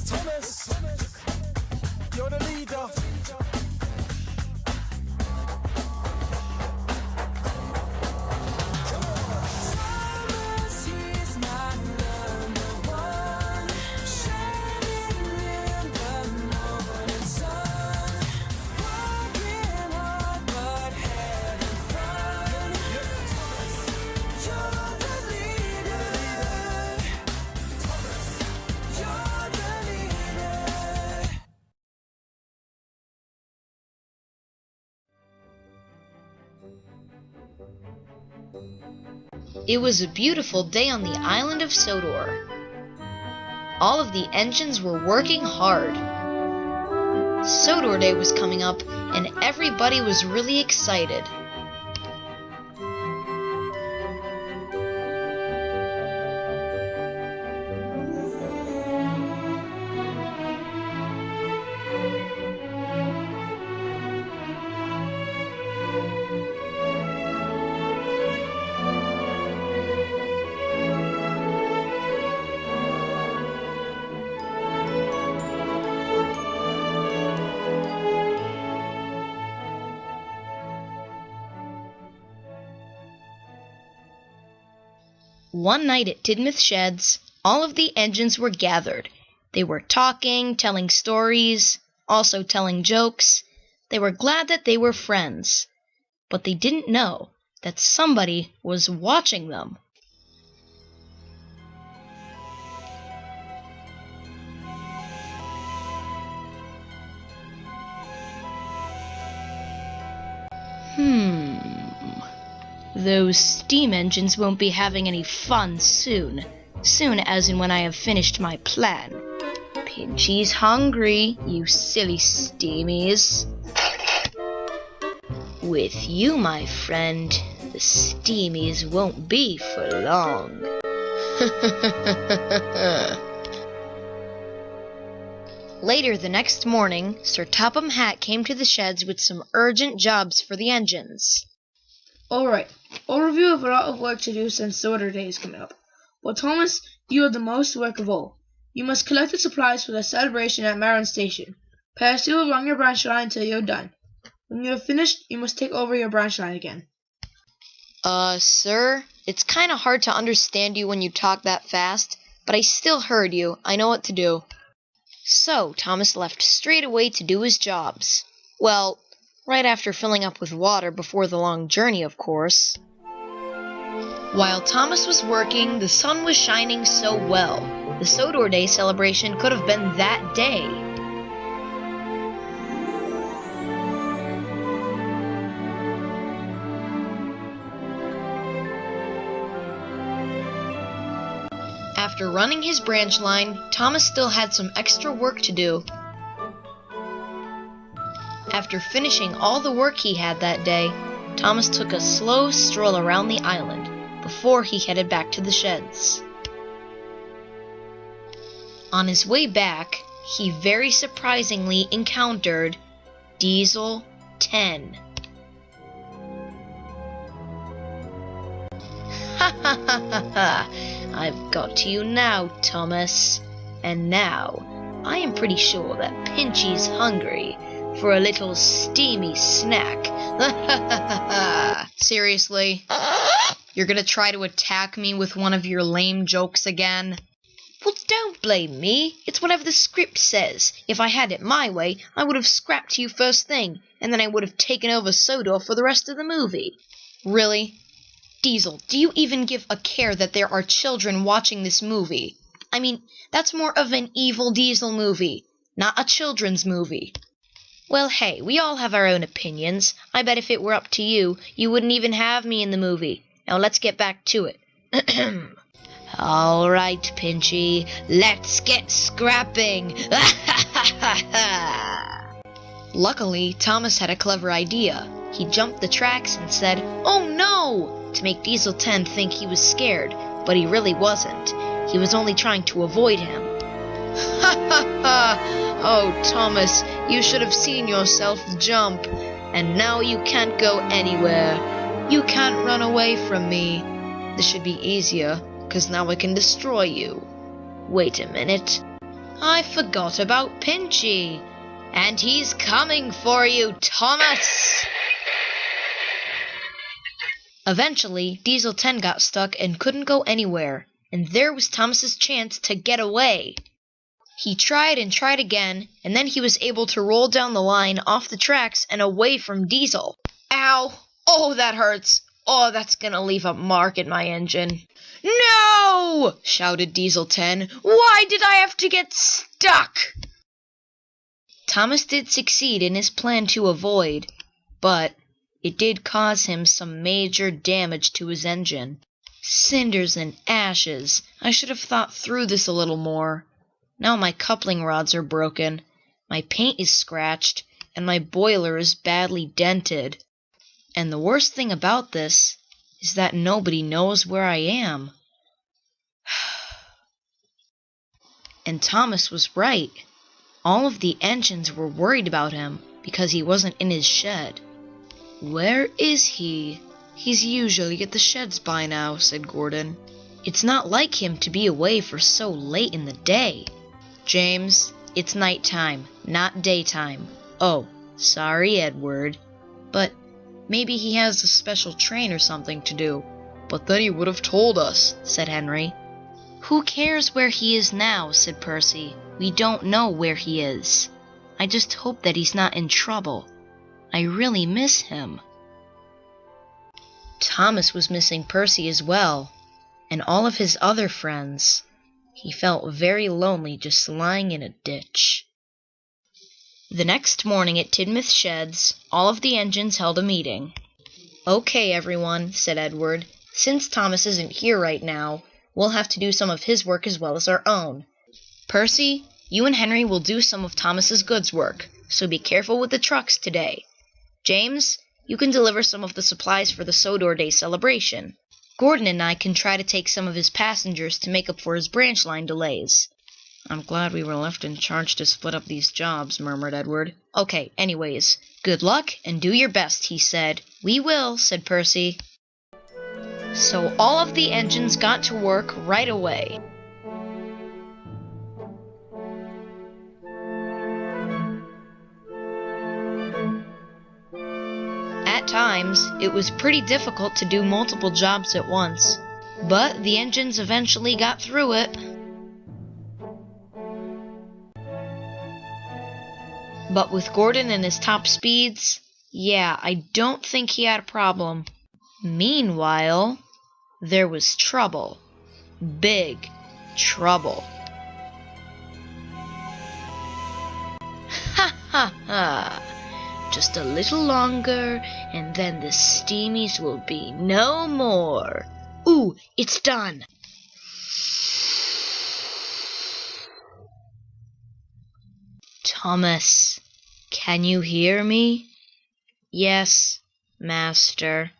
Thomas, you're the leader. It was a beautiful day on the island of Sodor. All of the engines were working hard. Sodor Day was coming up, and everybody was really excited. One night at Tidmouth Sheds, all of the engines were gathered. They were talking, telling stories, also telling jokes. They were glad that they were friends, but they didn't know that somebody was watching them. Those steam engines won't be having any fun soon. Soon as in when I have finished my plan. Pinchy's hungry, you silly steamies. With you, my friend, the steamies won't be for long. Later the next morning, Sir Topham Hatt came to the sheds with some urgent jobs for the engines. Alright, overview of a lot of work to do since Sodor Day is coming up. Well, Thomas, you have the most work of all. You must collect the supplies for the celebration at Marin Station. Percy will run your branch line until you're done. When you have finished, you must take over your branch line again. Sir, it's kinda hard to understand you when you talk that fast, but I still heard you. I know what to do. So, Thomas left straight away to do his jobs. Well, right after filling up with water before the long journey, of course. While Thomas was working, the sun was shining so well. The Sodor Day celebration could have been that day. After running his branch line, Thomas still had some extra work to do. After finishing all the work he had that day, Thomas took a slow stroll around the island before he headed back to the sheds. On his way back, he very surprisingly encountered Diesel 10. Ha ha ha ha ha! I've got to you now, Thomas. And now, I am pretty sure that Pinchy's hungry for a little steamy snack. Seriously? You're gonna try to attack me with one of your lame jokes again? Well, don't blame me. It's whatever the script says. If I had it my way, I would have scrapped you first thing, and then I would have taken over Sodor for the rest of the movie. Really? Diesel, do you even give a care that there are children watching this movie? I mean, that's more of an evil Diesel movie, not a children's movie. Well, hey, we all have our own opinions. I bet if it were up to you, you wouldn't even have me in the movie. Now let's get back to it. All right, Pinchy, let's get scrapping. Luckily, Thomas had a clever idea. He jumped the tracks and said, "Oh no!" to make Diesel 10 think he was scared, but he really wasn't. He was only trying to avoid him. Ha ha ha! Oh, Thomas, you should have seen yourself jump. And now you can't go anywhere. You can't run away from me. This should be easier, 'cause now I can destroy you. Wait a minute. I forgot about Pinchy. And he's coming for you, Thomas! Eventually, Diesel 10 got stuck and couldn't go anywhere, and there was Thomas's chance to get away. He tried and tried again, and then he was able to roll down the line off the tracks and away from Diesel. Ow! Oh, that hurts! Oh, that's gonna leave a mark in my engine. No! Shouted Diesel 10. Why did I have to get stuck? Thomas did succeed in his plan to avoid, but it did cause him some major damage to his engine. Cinders and ashes. I should have thought through this a little more. Now my coupling rods are broken, my paint is scratched, and my boiler is badly dented. And the worst thing about this is that nobody knows where I am. And Thomas was right. All of the engines were worried about him because he wasn't in his shed. Where is he? He's usually at the sheds by now, said Gordon. It's not like him to be away for so late in the day. James, it's nighttime, not daytime. Oh, sorry, Edward. But maybe he has a special train or something to do. But then he would have told us, said Henry. Who cares where he is now, said Percy. We don't know where he is. I just hope that he's not in trouble. I really miss him. Thomas was missing Percy as well, and all of his other friends. He felt very lonely just lying in a ditch. The next morning at Tidmouth Sheds, all of the engines held a meeting. Okay, everyone, said Edward. Since Thomas isn't here right now, we'll have to do some of his work as well as our own. Percy, you and Henry will do some of Thomas's goods work, so be careful with the trucks today. James, you can deliver some of the supplies for the Sodor Day celebration. Gordon and I can try to take some of his passengers to make up for his branch line delays. I'm glad we were left in charge to split up these jobs, murmured Edward. Okay, anyways, good luck and do your best, he said. We will, said Percy. So all of the engines got to work right away. At times, it was pretty difficult to do multiple jobs at once, but the engines eventually got through it. But with Gordon and his top speeds, yeah, I don't think he had a problem. Meanwhile, there was trouble. Big trouble. Ha ha ha! Just a little longer, and then the steamies will be no more. Ooh, it's done! Thomas, can you hear me? Yes, master.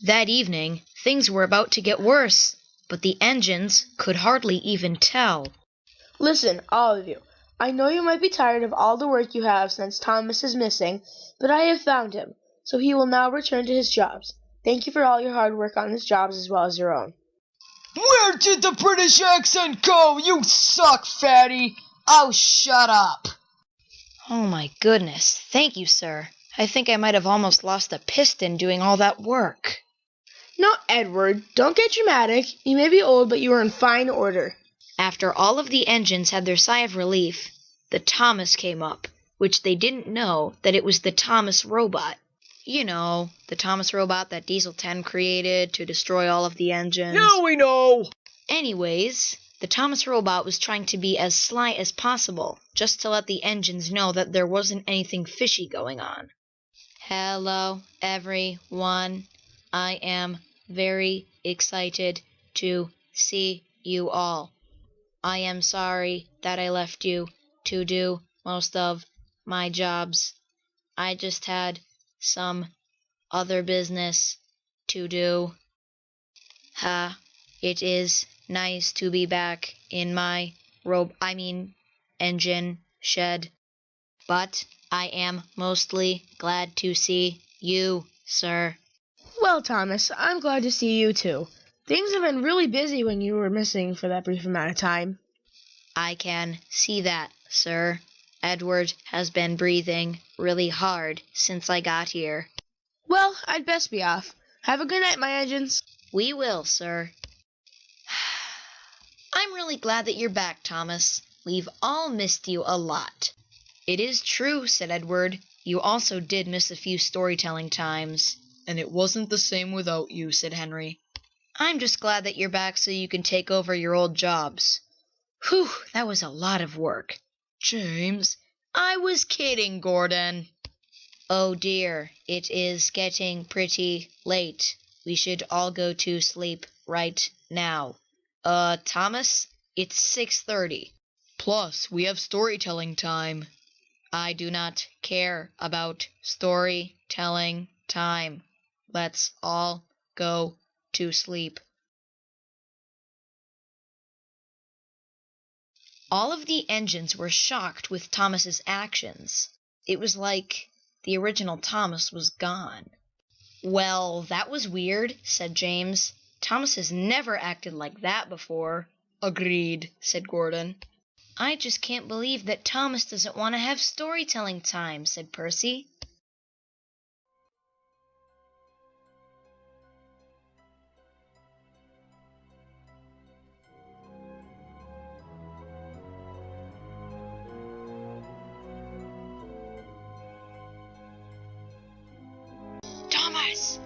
That evening, things were about to get worse, but the engines could hardly even tell. Listen, all of you. I know you might be tired of all the work you have since Thomas is missing, but I have found him, so he will now return to his jobs. Thank you for all your hard work on his jobs as well as your own. Where did the British accent go? You suck, fatty. Oh, shut up. Oh my goodness, thank you, sir. I think I might have almost lost a piston doing all that work. No, Edward, don't get dramatic. You may be old, but you are in fine order. After all of the engines had their sigh of relief, the Thomas came up, which they didn't know that it was the Thomas robot. You know, the Thomas robot that Diesel 10 created to destroy all of the engines. Now we know. Anyways, the Thomas robot was trying to be as sly as possible, just to let the engines know that there wasn't anything fishy going on. Hello, everyone. I am very excited to see you all. I am sorry that I left you to do most of my jobs. I just had some other business to do. It is nice to be back in my engine shed. But I am mostly glad to see you, sir. Well, Thomas, I'm glad to see you too. Things have been really busy when you were missing for that brief amount of time. I can see that, sir. Edward has been breathing really hard since I got here. Well, I'd best be off. Have a good night, my engines. We will, sir. I'm really glad that you're back, Thomas. We've all missed you a lot. It is true, said Edward. You also did miss a few storytelling times. And it wasn't the same without you, said Henry. I'm just glad that you're back so you can take over your old jobs. Whew, that was a lot of work. James, I was kidding, Gordon. Oh dear, it is getting pretty late. We should all go to sleep right now. Thomas, it's 6:30. Plus, we have storytelling time. I do not care about storytelling time. Let's all go to sleep. All of the engines were shocked with Thomas's actions. It was like the original Thomas was gone. Well, that was weird, said James. Thomas has never acted like that before. Agreed, said Gordon. I just can't believe that Thomas doesn't want to have storytelling time, said Percy. Thomas,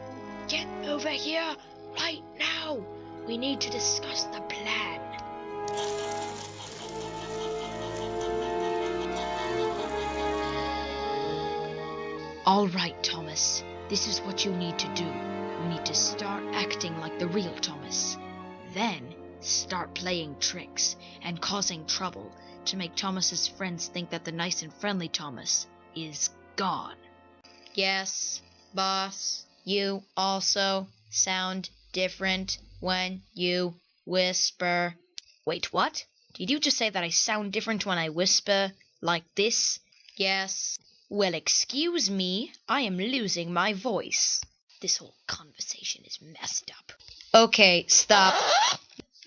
get over here right now. We need to discuss the plan. All right, Thomas. This is what you need to do. You need to start acting like the real Thomas. Then start playing tricks and causing trouble to make Thomas's friends think that the nice and friendly Thomas is gone. Yes, boss, you also sound different when you whisper. Wait, what? Did you just say that I sound different when I whisper? Like this? Yes. Well, excuse me, I am losing my voice. This whole conversation is messed up. Okay, stop.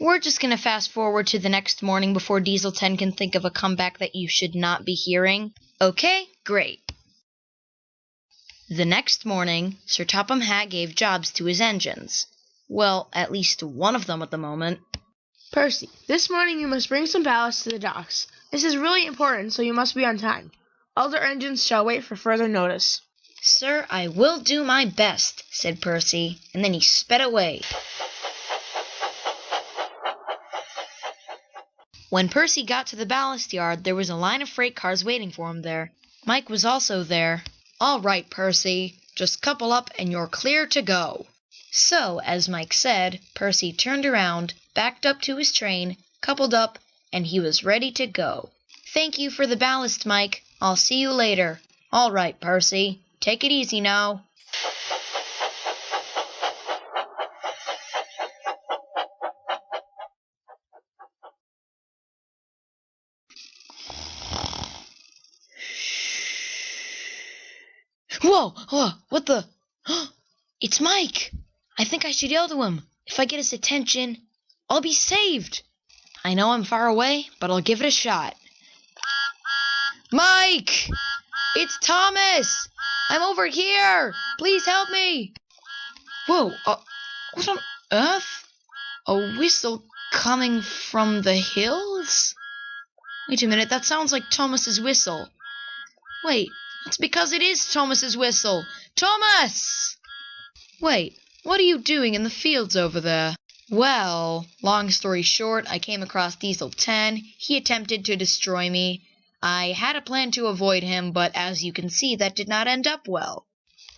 We're just gonna fast forward to the next morning before Diesel 10 can think of a comeback that you should not be hearing. Okay, great. The next morning, Sir Topham Hatt gave jobs to his engines. Well, at least one of them at the moment. Percy, this morning you must bring some ballast to the docks. This is really important, so you must be on time. Other engines shall wait for further notice. Sir, I will do my best, said Percy, and then he sped away. When Percy got to the ballast yard, there was a line of freight cars waiting for him there. Mike was also there. All right, Percy, just couple up and you're clear to go. So, as Mike said, Percy turned around, backed up to his train, coupled up, and he was ready to go. Thank you for the ballast, Mike. I'll see you later. All right, Percy. Take it easy now. Whoa, what the? It's Mike! I think I should yell to him. If I get his attention, I'll be saved. I know I'm far away, but I'll give it a shot. Mike! It's Thomas! I'm over here! Please help me! Whoa, what on earth? A whistle coming from the hills? Wait a minute, that sounds like Thomas's whistle. Wait, that's because it is Thomas's whistle. Thomas! Wait, what are you doing in the fields over there? Well, long story short, I came across Diesel 10. He attempted to destroy me. I had a plan to avoid him, but as you can see, that did not end up well.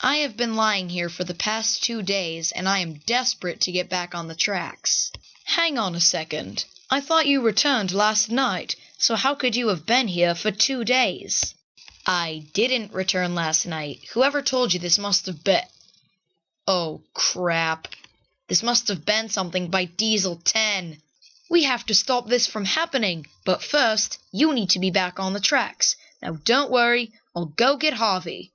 I have been lying here for the past 2 days, and I am desperate to get back on the tracks. Hang on a second. I thought you returned last night, so how could you have been here for 2 days? I didn't return last night. Whoever told you this must have been... Oh, crap. This must have been something by Diesel 10. We have to stop this from happening, but first, you need to be back on the tracks. Now don't worry, I'll go get Harvey.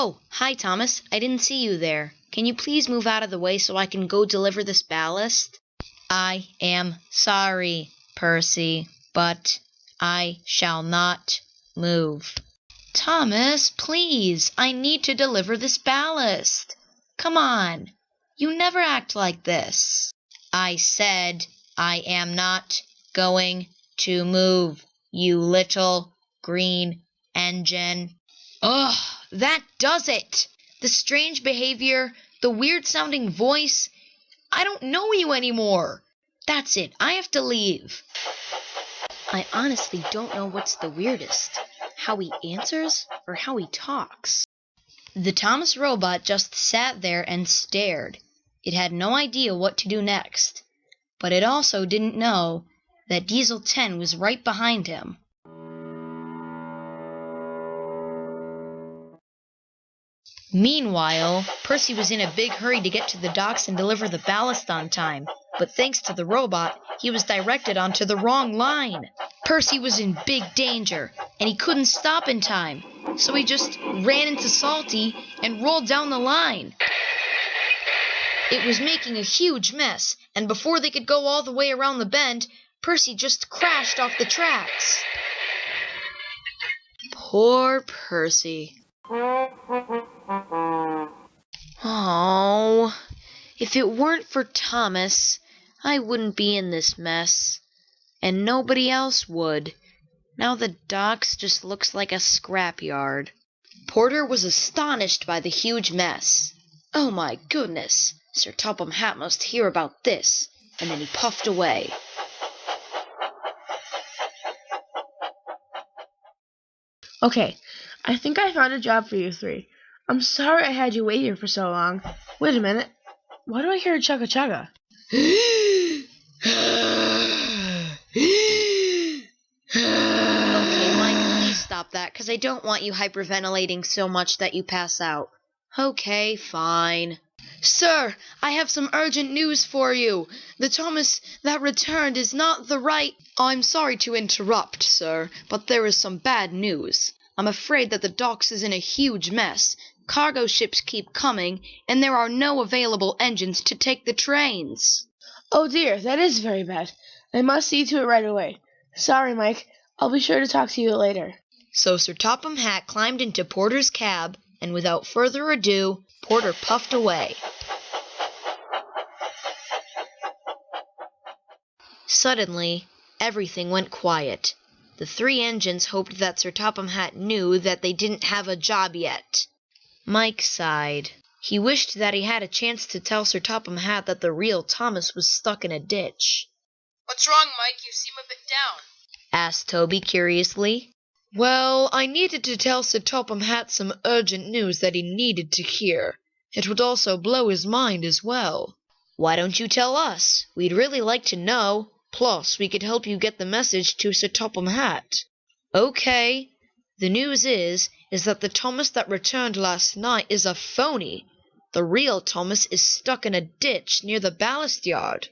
Oh, hi, Thomas. I didn't see you there. Can you please move out of the way so I can go deliver this ballast? I am sorry, Percy, but I shall not move. Thomas, please, I need to deliver this ballast. Come on, you never act like this. I said I am not going to move, you little green engine. Ugh, that does it! The strange behavior, the weird-sounding voice. I don't know you anymore. That's it, I have to leave. I honestly don't know what's the weirdest, how he answers or how he talks. The Thomas robot just sat there and stared. It had no idea what to do next, but it also didn't know that Diesel 10 was right behind him. Meanwhile, Percy was in a big hurry to get to the docks and deliver the ballast on time, but thanks to the robot, he was directed onto the wrong line. Percy was in big danger, and he couldn't stop in time, so he just ran into Salty and rolled down the line. It was making a huge mess, and before they could go all the way around the bend, Percy just crashed off the tracks. Poor Percy. Oh, if it weren't for Thomas, I wouldn't be in this mess. And nobody else would. Now the docks just looks like a scrapyard. Porter was astonished by the huge mess. Oh my goodness, Sir Topham Hatt must hear about this. And then he puffed away. Okay, I think I found a job for you three. I'm sorry I had you wait here for so long. Wait a minute. Why do I hear a chugga chugga? Okay, Mike, please stop that, because I don't want you hyperventilating so much that you pass out. Okay, fine. Sir, I have some urgent news for you. The Thomas that returned is not the right... I'm sorry to interrupt, sir, but there is some bad news. I'm afraid that the docks is in a huge mess. Cargo ships keep coming, and there are no available engines to take the trains. Oh dear, that is very bad. I must see to it right away. Sorry, Mike. I'll be sure to talk to you later. So Sir Topham Hatt climbed into Porter's cab, and without further ado, Porter puffed away. Suddenly, everything went quiet. The three engines hoped that Sir Topham Hatt knew that they didn't have a job yet. Mike sighed. He wished that he had a chance to tell Sir Topham Hatt that the real Thomas was stuck in a ditch. What's wrong, Mike? You seem a bit down. Asked Toby curiously. Well, I needed to tell Sir Topham Hatt some urgent news that he needed to hear. It would also blow his mind as well. Why don't you tell us? We'd really like to know. Plus, we could help you get the message to Sir Topham Hatt. Okay. The news is that the Thomas that returned last night is a phony. The real Thomas is stuck in a ditch near the ballast yard.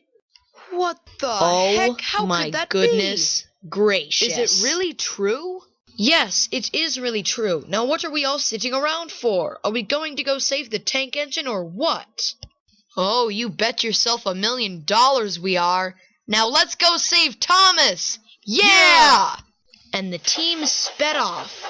What the heck? How could that be? Oh my goodness gracious. Is it really true? Yes, it is really true. Now what are we all sitting around for? Are we going to go save the tank engine or what? Oh, you bet yourself $1 million we are. Now let's go save Thomas! Yeah! And the team sped off.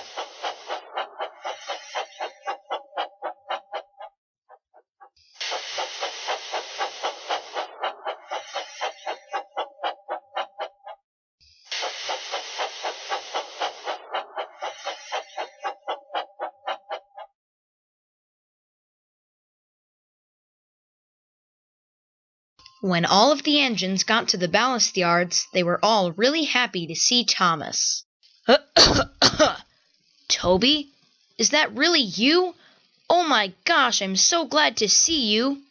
When all of the engines got to the ballast yards, they were all really happy to see Thomas. Toby? Is that really you? Oh my gosh, I'm so glad to see you.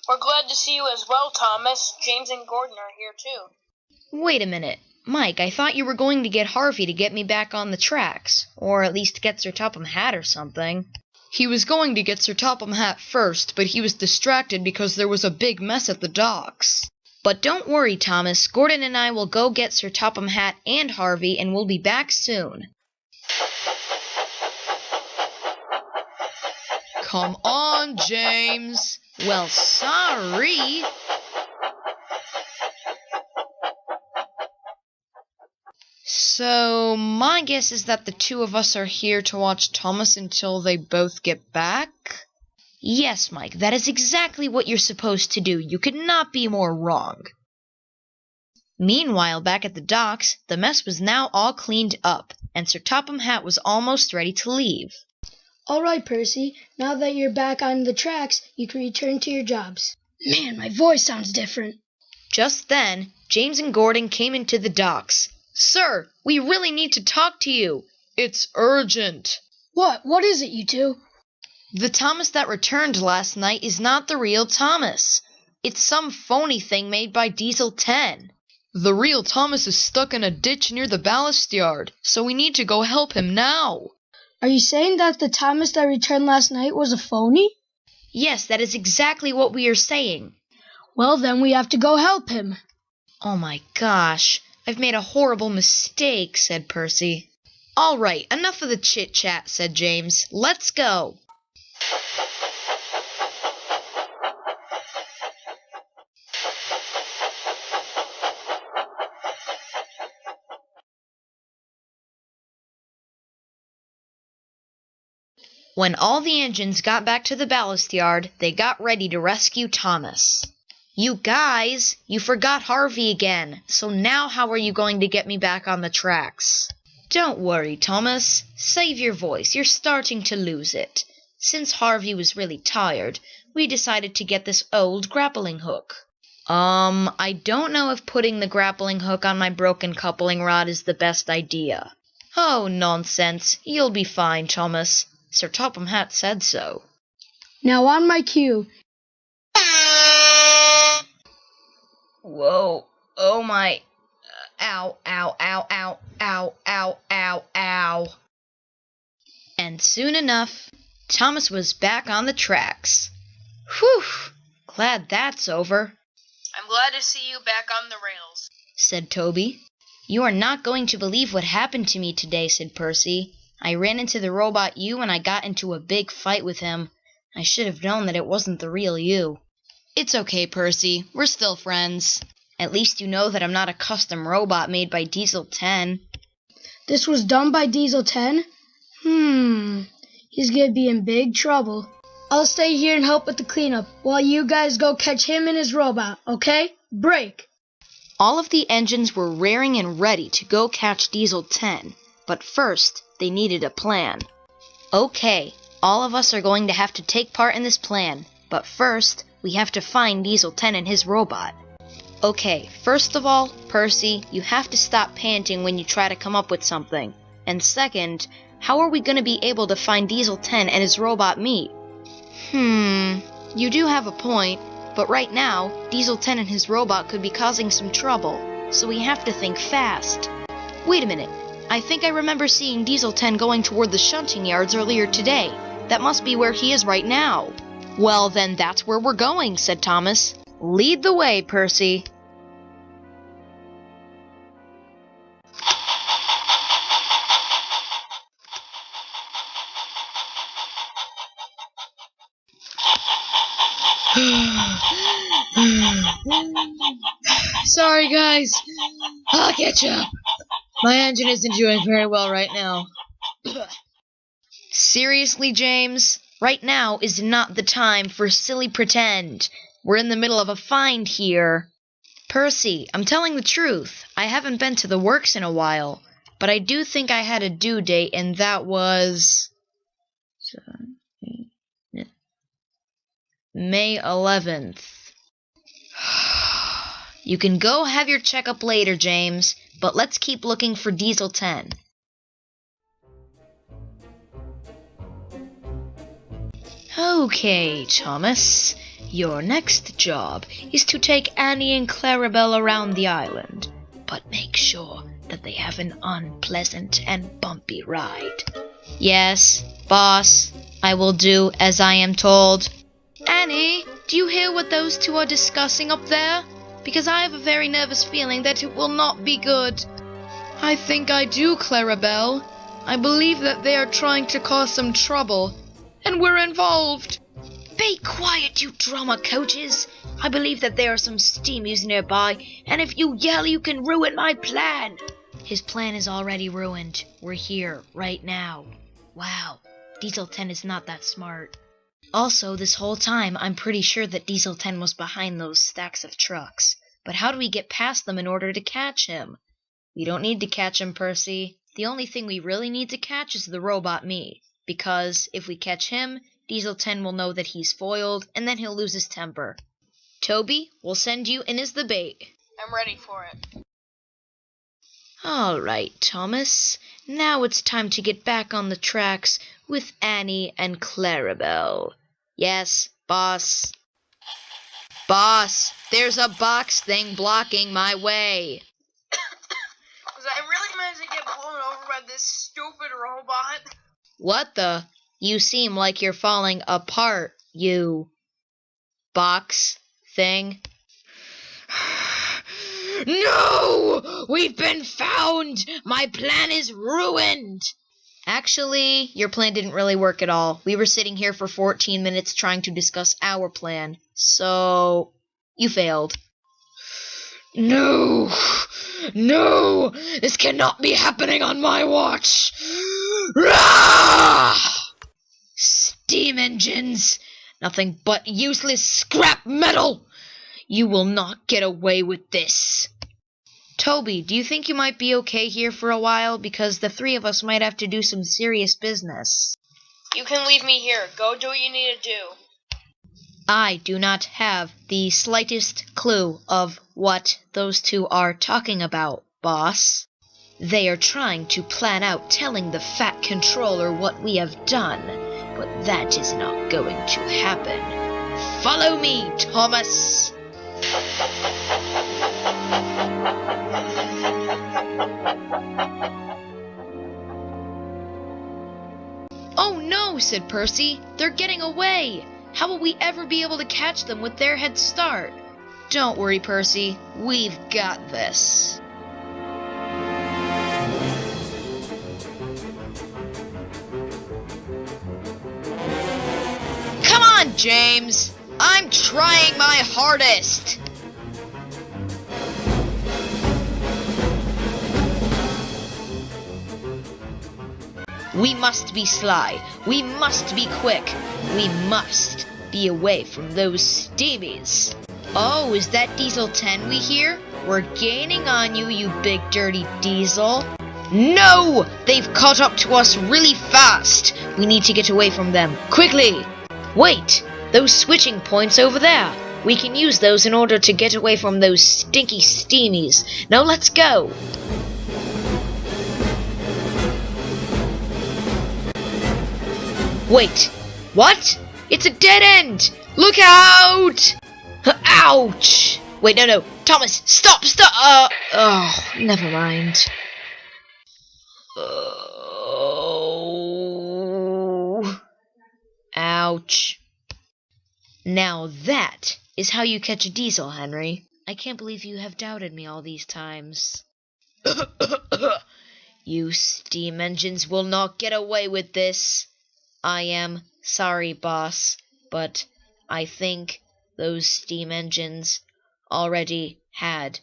We're glad to see you as well, Thomas. James and Gordon are here, too. Wait a minute. Mike, I thought you were going to get Harvey to get me back on the tracks. Or at least get Sir Topham Hatt or something. He was going to get Sir Topham Hatt first, but he was distracted because there was a big mess at the docks. But don't worry, Thomas. Gordon and I will go get Sir Topham Hatt and Harvey, and we'll be back soon. Come on, James. Well, sorry. So, my guess is that the two of us are here to watch Thomas until they both get back? Yes, Mike, that is exactly what you're supposed to do. You could not be more wrong. Meanwhile, back at the docks, the mess was now all cleaned up, and Sir Topham Hatt was almost ready to leave. All right, Percy, now that you're back on the tracks, you can return to your jobs. Man, my voice sounds different. Just then, James and Gordon came into the docks. Sir, we really need to talk to you. It's urgent. What? What is it, you two? The Thomas that returned last night is not the real Thomas. It's some phony thing made by Diesel 10. The real Thomas is stuck in a ditch near the ballast yard, so we need to go help him now. Are you saying that the Thomas that returned last night was a phony? Yes, that is exactly what we are saying. Well, then we have to go help him. Oh my gosh, I've made a horrible mistake, said Percy. All right, enough of the chit-chat, said James. Let's go. When all the engines got back to the ballast yard, they got ready to rescue Thomas. You guys, you forgot Harvey again, so now how are you going to get me back on the tracks? Don't worry, Thomas. Save your voice, you're starting to lose it. Since Harvey was really tired, we decided to get this old grappling hook. I don't know if putting the grappling hook on my broken coupling rod is the best idea. Oh, nonsense. You'll be fine, Thomas. Sir Topham Hatt said so. Now on my cue. Whoa. Oh my. Ow, ow, ow, ow, ow, ow, ow, ow. And soon enough, Thomas was back on the tracks. Whew. Glad that's over, I'm glad to see you back on the rails. said Toby. You are not going to believe what happened to me today, said Percy. I ran into the robot you and I got into a big fight with him. I should have known that it wasn't the real you. It's okay, Percy. We're still friends. At least you know that I'm not a custom robot made by Diesel 10. This was done by Diesel 10? He's gonna be in big trouble. I'll stay here and help with the cleanup while you guys go catch him and his robot, okay? Break! All of the engines were raring and ready to go catch Diesel 10, but first they needed a plan. Okay, all of us are going to have to take part in this plan, but first we have to find Diesel 10 and his robot. Okay, first of all, Percy, you have to stop panting when you try to come up with something. And second, how are we going to be able to find Diesel 10 and his robot me? You do have a point, But right now, Diesel 10 and his robot could be causing some trouble, so we have to think fast. Wait a minute, I think I remember seeing Diesel 10 going toward the shunting yards earlier today. That must be where he is right now. Well, then that's where we're going, said Thomas. Lead the way, Percy. Sorry, guys. I'll catch up. My engine isn't doing very well right now. Seriously, James? Right now is not the time for silly pretend. We're in the middle of a find here. Percy, I'm telling the truth. I haven't been to the works in a while, but I do think I had a due date, and that was May 11th. You can go have your checkup later, James, but let's keep looking for Diesel 10. Okay, Thomas. Your next job is to take Annie and Clarabelle around the island, but make sure that they have an unpleasant and bumpy ride. Yes, boss. I will do as I am told. Annie, do you hear what those two are discussing up there? Because I have a very nervous feeling that it will not be good. I think I do, Clarabelle. I believe that they are trying to cause some trouble. and we're involved. Be quiet, you drama coaches. I believe that there are some steamies nearby, and if you yell, you can ruin my plan. His plan is already ruined. We're here, right now. Wow, Diesel 10 is not that smart. Also, this whole time, I'm pretty sure that Diesel 10 was behind those stacks of trucks. But how do we get past them in order to catch him? We don't need to catch him, Percy. The only thing we really need to catch is the robot me. Because if we catch him, Diesel 10 will know that he's foiled, and then he'll lose his temper. Toby, we'll send you in as the bait. I'm ready for it. All right, Thomas. Now it's time to get back on the tracks with Annie and Clarabelle. Yes, boss. Boss, there's a box thing blocking my way. Was I really meant to get blown over by this stupid robot? What the? You seem like you're falling apart, you box thing. No! We've been found! My plan is ruined! Actually, your plan didn't really work at all. We were sitting here for 14 minutes trying to discuss our plan. So, you failed. No! No! This cannot be happening on my watch! Rah! Steam engines! Nothing but useless scrap metal! You will not get away with this. Toby, do you think you might be okay here for a while? Because the three of us might have to do some serious business. You can leave me here. Go do what you need to do. I do not have the slightest clue of what those two are talking about, boss. They are trying to plan out telling the Fat Controller what we have done, but that is not going to happen. Follow me, Thomas! Oh no, said Percy. They're getting away. How will we ever be able to catch them with their head start? Don't worry, Percy. We've got this. Come on, James. I'm trying my hardest. We must be sly. We must be quick. We must be away from those steamies. Oh, is that Diesel 10 we hear? We're gaining on you, you big dirty diesel. No! They've caught up to us really fast. We need to get away from them. Quickly! Wait! Those switching points over there. We can use those in order to get away from those stinky steamies. Now let's go! Wait, what? It's a dead end! Look out! Ouch! Wait, no, Thomas, stop! Oh, never mind. Oh. Ouch. Now that is how you catch a diesel, Henry. I can't believe you have doubted me all these times. You steam engines will not get away with this. I am sorry, boss, but I think those steam engines already had.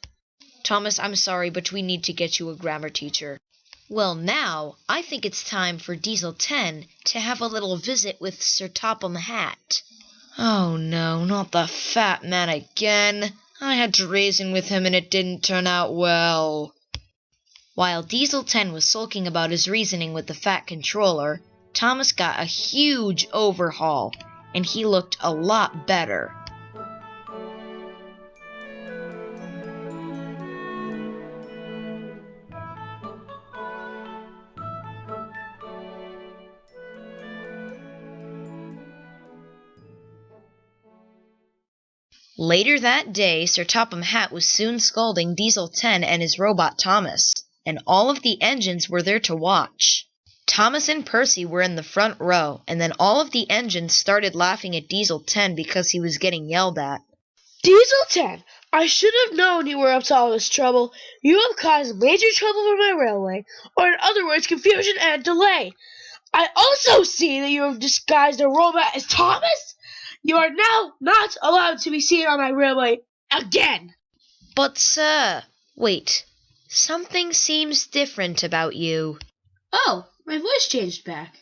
Thomas, I'm sorry, but we need to get you a grammar teacher. Well, now, I think it's time for Diesel 10 to have a little visit with Sir Topham Hatt. Oh no, not the fat man again. I had to reason with him and it didn't turn out well. While Diesel 10 was sulking about his reasoning with the Fat Controller, Thomas got a huge overhaul, and he looked a lot better. Later that day, Sir Topham Hatt was soon scolding Diesel 10 and his robot Thomas, and all of the engines were there to watch. Thomas and Percy were in the front row, and then all of the engines started laughing at Diesel 10 because he was getting yelled at. Diesel 10, I should have known you were up to all this trouble. You have caused major trouble for my railway, or in other words, confusion and delay. I also see that you have disguised a robot as Thomas. You are now not allowed to be seen on my railway again. But, sir, wait. Something seems different about you. Oh, my voice changed back.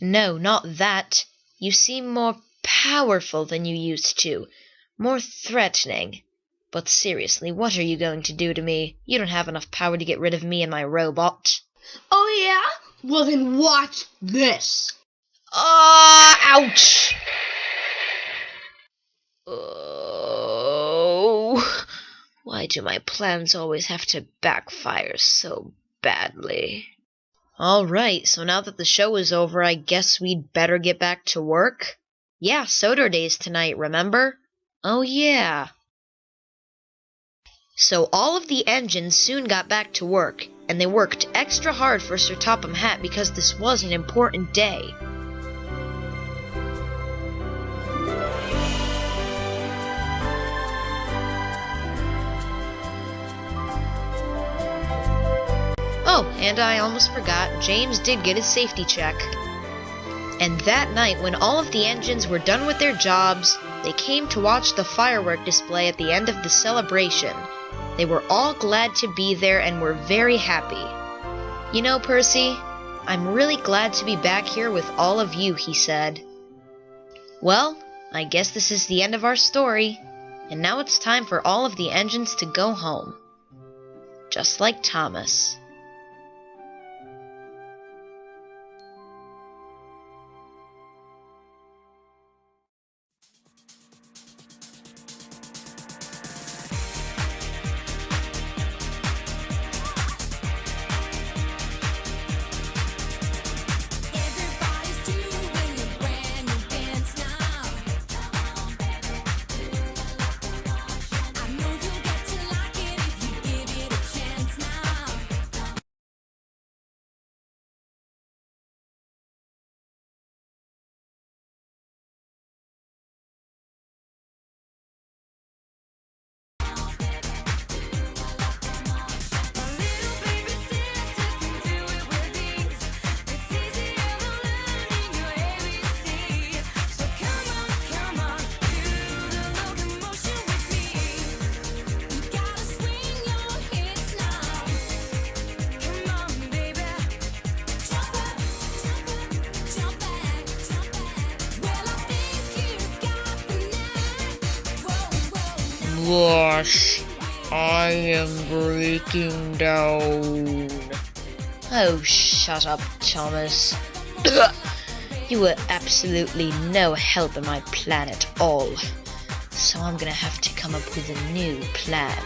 No, not that. You seem more powerful than you used to. More threatening. But seriously, what are you going to do to me? You don't have enough power to get rid of me and my robot. Oh yeah? Well then watch this. Ouch! Oh, why do my plans always have to backfire so badly? Alright, so now that the show is over, I guess we'd better get back to work? Yeah, Sodor Days tonight, remember? Oh yeah. So all of the engines soon got back to work, and they worked extra hard for Sir Topham Hatt because this was an important day. Oh, and I almost forgot, James did get his safety check. And that night, when all of the engines were done with their jobs, they came to watch the firework display at the end of the celebration. They were all glad to be there and were very happy. You know, Percy, I'm really glad to be back here with all of you, he said. Well, I guess this is the end of our story, and now it's time for all of the engines to go home. Just like Thomas. Gosh, I am breaking down. Oh, shut up, Thomas. You were absolutely no help in my plan at all. So I'm gonna have to come up with a new plan.